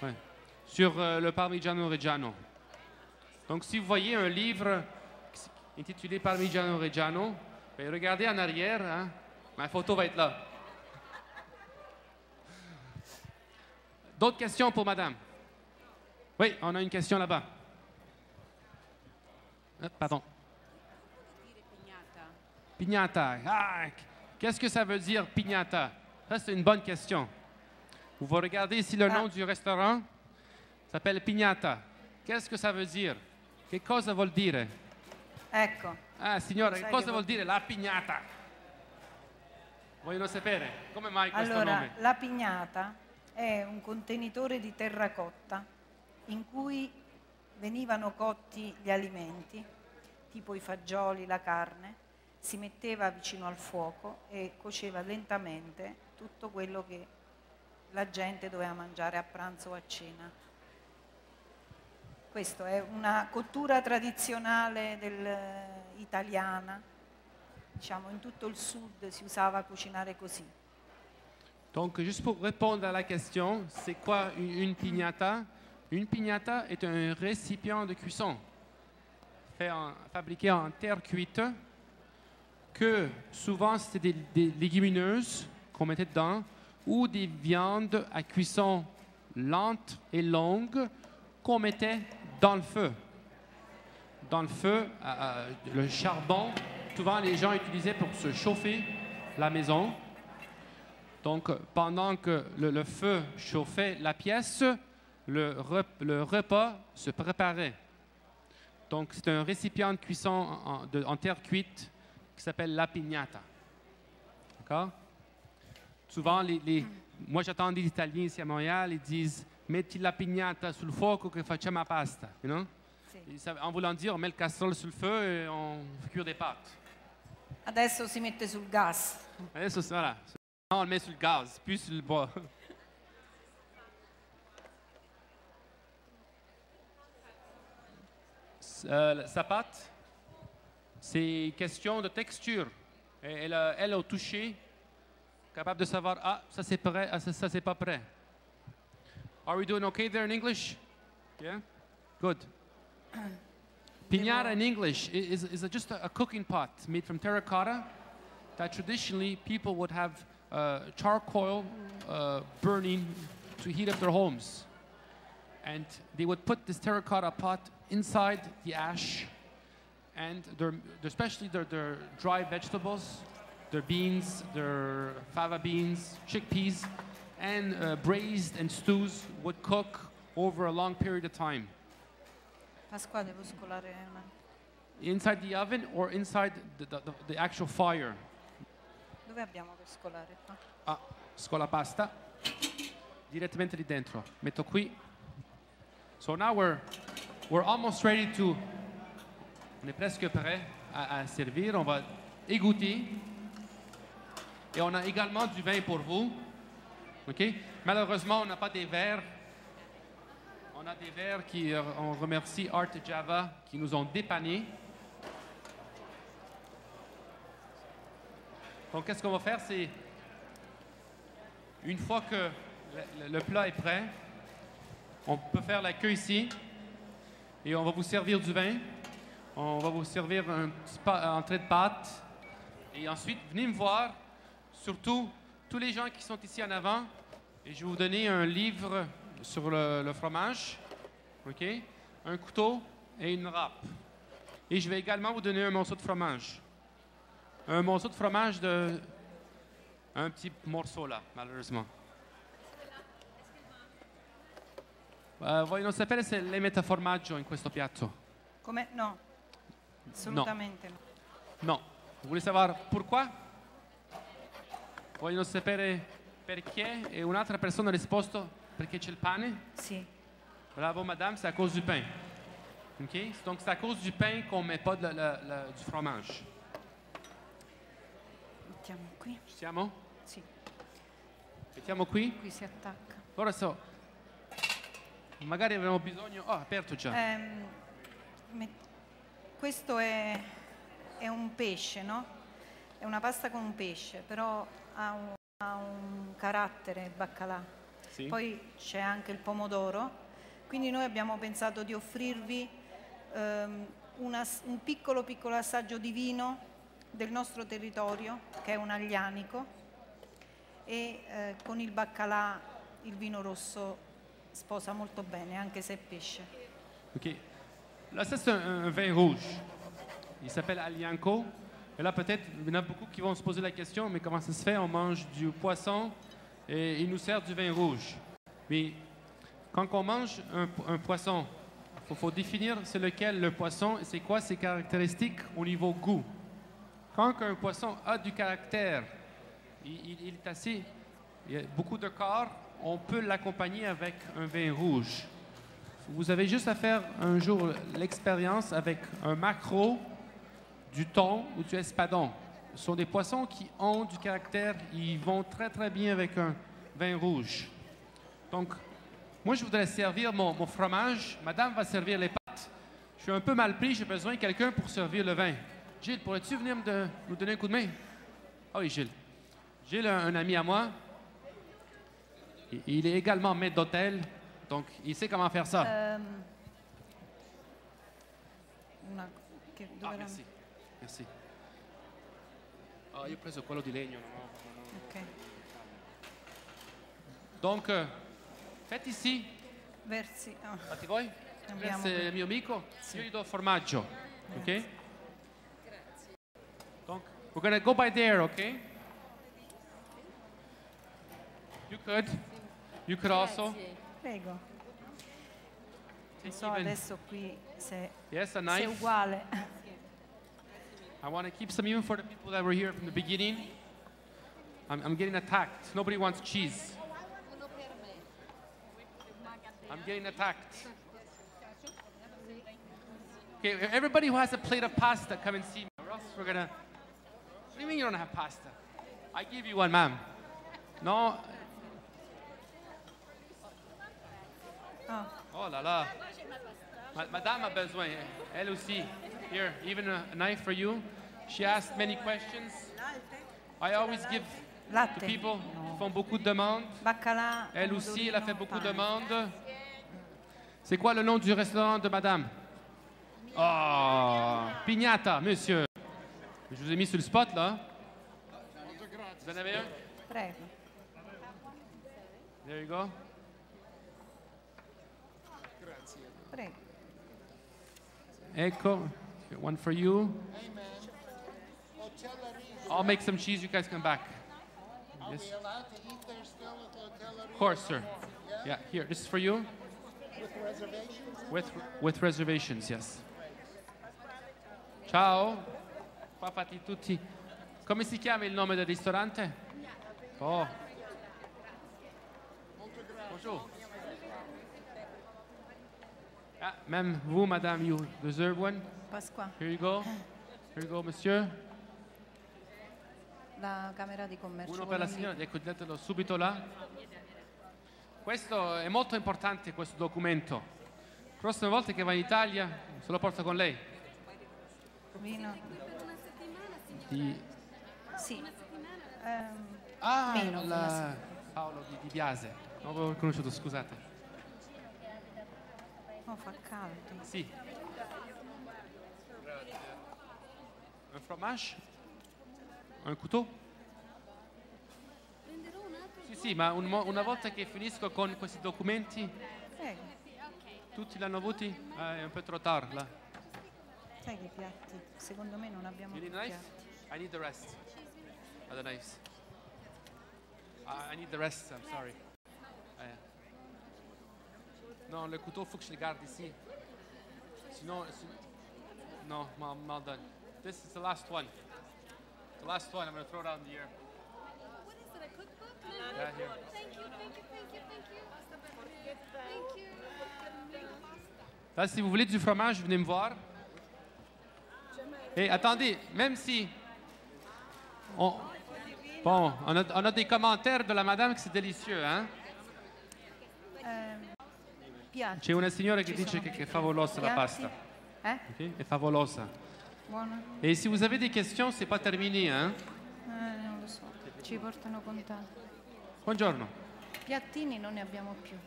Ouais. Sur le Parmigiano Reggiano. Donc, si vous voyez un livre intitulé Parmigiano Reggiano, ben, regardez en arrière, hein, ma photo va être là. D'autres questions pour madame? Oui, on a une question là-bas. Pardon. Pignata. Ah, qu'est-ce que ça veut dire, pignata? Ça, c'est une bonne question. Vous regardez ici le nom du restaurant. Ça s'appelle Pignata. Qu'est-ce que ça veut dire? Che cosa vuol dire? Ecco. Ah, signora, che cosa vuol dire la pignata? Vogliono sapere come mai questo allora, nome? la pignata è un contenitore di terracotta in cui venivano cotti gli alimenti, tipo i fagioli, la carne, si metteva vicino al fuoco e cuoceva lentamente tutto quello che la gente doveva mangiare a pranzo o a cena. Questa è una cottura tradizionale italiana, diciamo in tutto il sud si usava cucinare così. Donc, juste pour répondre à la question, c'est quoi une pignata? Une pignata est un récipient de cuisson fabriqué en terre cuite, que souvent c'était des légumineuses qu'on mettait dedans ou des viandes à cuisson lente et longue qu'on mettait dans le feu. Dans le feu, le charbon, souvent les gens utilisaient pour se chauffer la maison. Donc, pendant que le feu chauffait la pièce, le repas se préparait. Donc, c'est un récipient de cuisson en terre cuite qui s'appelle la pignata. D'accord? Souvent, moi j'entends des Italiens ici à Montréal, ils disent « Metti la pignata sul fuoco che facciamo la pasta ». You know? Sì. En voulant dire, on met le casserole sul feu et on fait cuire des pâtes. Adesso si mette sul gas. Adesso, voilà. On le met sur le gaz, puis sur le bois. Sa pâte, c'est question de texture. Elle au toucher, capable de savoir, ah, ça c'est prêt, ah, ça c'est pas prêt. Are we doing okay there in English? Yeah? Good. Pignata in English is just a cooking pot made from terracotta that traditionally people would have charcoal burning to heat up their homes. And they would put this terracotta pot inside the ash, and especially their dry vegetables, their beans, their fava beans, chickpeas, and braised and stews would cook over a long period of time. Pasqua, devo scolare una... Inside the oven or inside the actual fire. Dove abbiamo per scolare? Ah, scola pasta. Direttamente lì dentro. Metto qui. So now we're almost ready to... On est presque prêt à servir. On va égoutter. Et on a également du vin pour vous. OK? Malheureusement, on n'a pas des verres. On a des verres qui... On remercie Art Java qui nous ont dépannés. Donc, qu'est-ce qu'on va faire? C'est, une fois que le plat est prêt, on peut faire la queue ici et on va vous servir du vin. On va vous servir un petit entrée de pâte. Et ensuite, venez me voir, surtout tous les gens qui sont ici en avant. Et je vais vous donner un livre sur le fromage, OK? Un couteau et une râpe. Et je vais également vous donner un morceau de fromage. Un morceau de fromage un petit morceau là, malheureusement. Vogliono sapere se lei mette formaggio in questo piatto. Come? No, assolutamente no. No. Vuole sapere pourquoi? Vogliono sapere perché e un'altra persona ha risposto perché c'è il pane? Sì. Bravo madame, c'est à cause du pain. OK? Donc c'est à cause du pain qu'on ne met pas du fromage. Mettiamo qui. Ci siamo? Sì. Mettiamo qui? Qui si attacca. Ora magari avremo bisogno... Oh, aperto già. Questo è un pesce, no? È una pasta con un pesce, però ha un carattere baccalà. Sì. Poi c'è anche il pomodoro, quindi noi abbiamo pensato di offrirvi un piccolo assaggio di vino del nostro territorio, che è un aglianico, e con il baccalà il vino rosso sposa molto bene, anche se è pesce. Ok. Là, ça, c'est un vin rouge. Il s'appelle Alianco. Et là, peut-être, il y en a beaucoup qui vont se poser la question, mais comment ça se fait? On mange du poisson et il nous sert du vin rouge. Mais quand on mange un poisson, il faut définir c'est lequel le poisson et c'est quoi ses caractéristiques au niveau goût. Quand un poisson a du caractère, il est assez... Il y a beaucoup de corps, on peut l'accompagner avec un vin rouge. Vous avez juste à faire un jour l'expérience avec un maquereau, du thon ou du espadon. Ce sont des poissons qui ont du caractère, ils vont très très bien avec un vin rouge. Donc, moi je voudrais servir mon fromage, madame va servir les pâtes. Je suis un peu mal pris, j'ai besoin de quelqu'un pour servir le vin. Gilles, pourrais-tu venir nous donner un coup de main? Ah oui, Gilles. Gilles, un ami à moi, il est également maître d'hôtel, donc il sait comment faire ça. Merci. Merci. Oh, io ho preso quello di legno. No. Ok. Donc, faites ici. Versi. Oh. Fatti voi. Abbiamo Questo è il mio amico. Sì. Io gli do formaggio. Ok? Donc, we're going to go by there, ok? You could also. Prego. Non so even- adesso qui se Yes, a se è knife. uguale. I want to keep some even for the people that were here from the beginning. I'm getting attacked. Nobody wants cheese. I'm getting attacked. Okay, everybody who has a plate of pasta, come and see me, or else we're gonna. What do you mean you don't have pasta? I give you one, ma'am. No. Oh, Oh là là. Madame a besoin. Elle aussi. Here, even a knife for you. She asked many questions. I always give to latte. people qui font beaucoup de demandes. Baccalà. Elle aussi, elle a fait pomodorino, beaucoup de pane. demandes. C'est quoi le nom du restaurant de madame? Oh, Pignata, monsieur. Je vous ai mis sur le spot, là. Vous en avez un? Prego. There you go. Prego. Ecco. One for you. I'll make some cheese. You guys come back. Yes. We allowed to eat there still at the hotel? Of course, sir. Yeah, here. This is for you. With reservations? With reservations, yes. Ciao. Qua fatti tutti. Come si chiama il nome del ristorante? Oh. Bonjour. Ah, même vous, madame, you deserve one. Pasqua, Here you go. Here you go, monsieur. la Camera di Commercio. Uno per la signora, ecco, datelo subito là. Questo è molto importante, questo documento. Prossime volte che va in Italia, se lo porta con lei. Vino. Di... Sì. Ah, Meno, Paolo di Biase. Non avevo conosciuto, scusate. Oh, fa caldo. Sì. Un fromage? Un couteau? Sì, sì, ma una volta che finisco con questi documenti, Prego. tutti l'hanno avuti? È un po' troppo tardi là. Sai che i piatti? Secondo me non abbiamo You più need a knife? piatti. I need the rest. Other knives. I need the rest, I'm sorry. Non, le couteau, faut que je les garde ici. Sinon, no, mal done. This is the last one. The last one, I'm going to throw it out in the air. What is it, a cookbook? Yeah, here. Thank you, thank you, thank you, thank you. Thank you. Là, si vous voulez du fromage, venez me voir. Et attendez, même si... On a des commentaires de la madame que c'est délicieux, hein? Piatti. C'è una signora che Ci dice sono che è favolosa la piatti. pasta. Eh? Ok? È favolosa. Buona? Et si vous avez des questions, c'est pas terminé, hein? Non lo so. Ci portano contatto. Buongiorno. Piattini non ne abbiamo più.